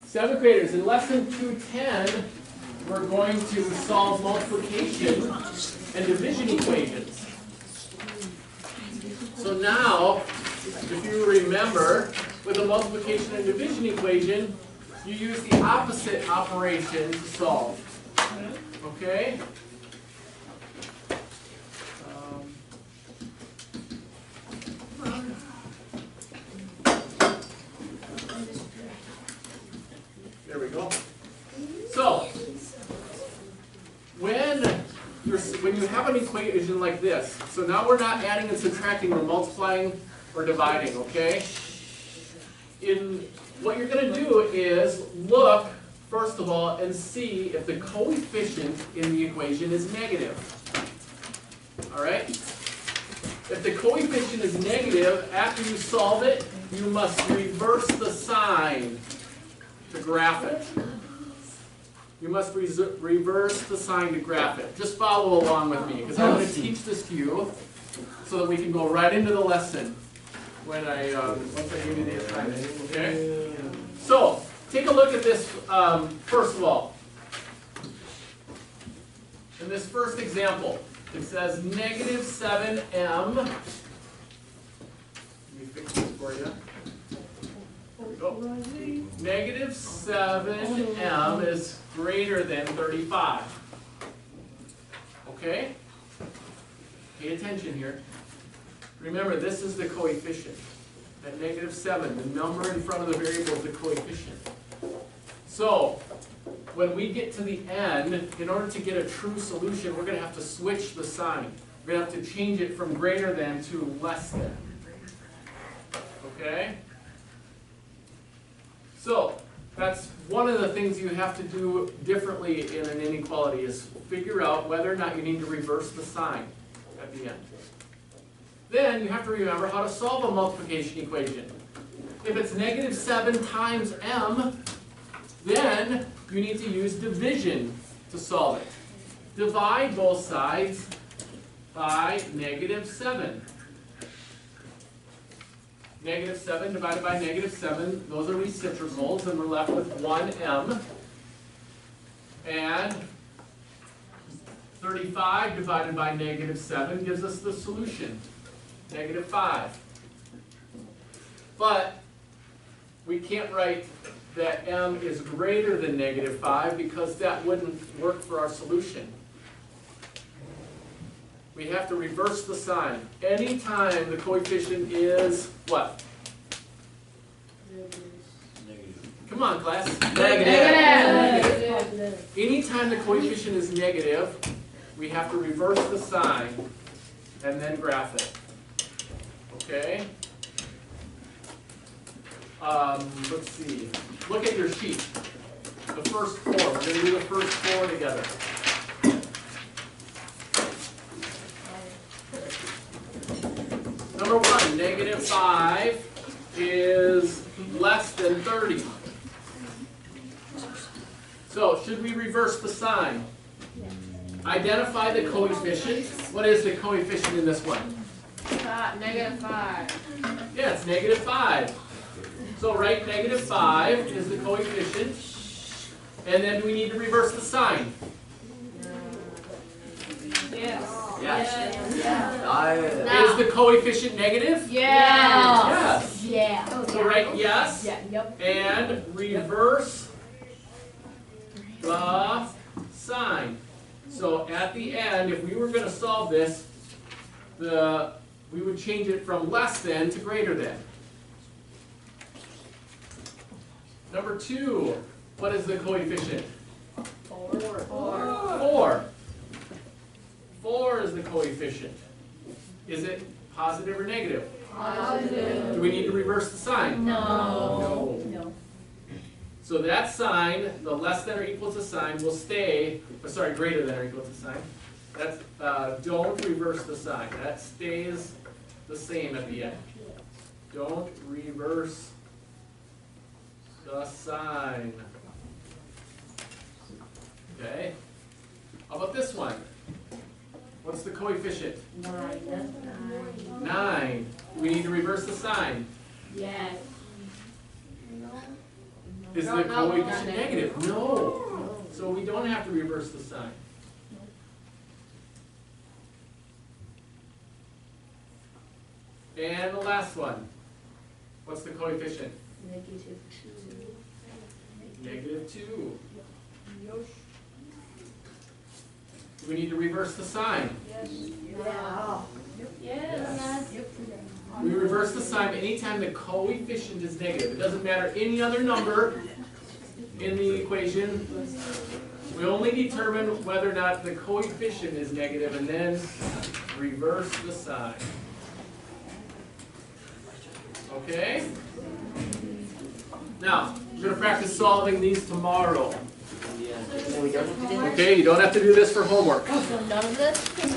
Seventh graders, in lesson 210, we're going to solve multiplication and division equations. So now, if you remember, with a multiplication and division equation, you use the opposite operation to solve. Okay? There we go. So, when you have an equation like this, so now we're not adding and subtracting, we're multiplying or dividing, okay? What you're going to do is look, first of all, and see if the coefficient in the equation is negative. Alright? If the coefficient is negative, after you solve it, you must reverse the sign to graph it. You must reverse the sign to graph it. Just follow along with me, because I'm going to teach this to you so that we can go right into the lesson when once I give you the assignment. Okay? So, take a look at this first of all. In this first example, it says negative 7m. Let me fix this for you. There we go. Negative 7m is greater than 35. Okay? Pay attention here. Remember, this is the coefficient. At negative 7, the number in front of the variable is the coefficient. So, when we get to the end, in order to get a true solution, we're going to have to switch the sign. We're going to have to change it from greater than to less than. Okay? So, that's one of the things you have to do differently in an inequality, is figure out whether or not you need to reverse the sign at the end. Then you have to remember how to solve a multiplication equation. If it's negative 7 times m, then you need to use division to solve it. Divide both sides by negative 7. Negative 7 divided by negative 7, those are reciprocals, and we're left with 1m. And 35 divided by negative 7 gives us the solution, negative 5. But we can't write that m is greater than negative 5 because that wouldn't work for our solution. We have to reverse the sign. Anytime the coefficient is what? Negative. Come on, class. Negative. Anytime the coefficient is negative, we have to reverse the sign and then graph it. Okay? Let's see. Look at your sheet. The first 4. We're going to do the first 4 together. Number 1, negative 5 is less than 30. So, should we reverse the sign? Identify the coefficient. What is the coefficient in this one? Negative 5. Yeah, it's negative 5. So write negative 5 is the coefficient. And then we need to reverse the sign. Yes. Yes. Is the coefficient negative? Yes. Yes. Yeah. So write yes. And reverse the sign. So at the end, if we were going to solve this, we would change it from less than to greater than. Number 2, what is the coefficient? 4. 4 is the coefficient. Is it positive or negative? Positive. Do we need to reverse the sign? No. So that sign, the less than or equal to sign, will stay, greater than or equal to sign. That's, don't reverse the sign. That stays the same at the end. Don't reverse the sign. Okay? How about this one? What's the coefficient? 9. We need to reverse the sign. Yes. Is the No, no, coefficient not negative? No. So we don't have to reverse the sign. And the last one. What's the coefficient? Negative 2. Do we need to reverse the sign? Yes. We reverse the sign anytime the coefficient is negative. It doesn't matter any other number in the equation. We only determine whether or not the coefficient is negative and then reverse the sign. Okay? Now, we're going to practice solving these tomorrow. Okay, you don't have to do this for homework. So none of this?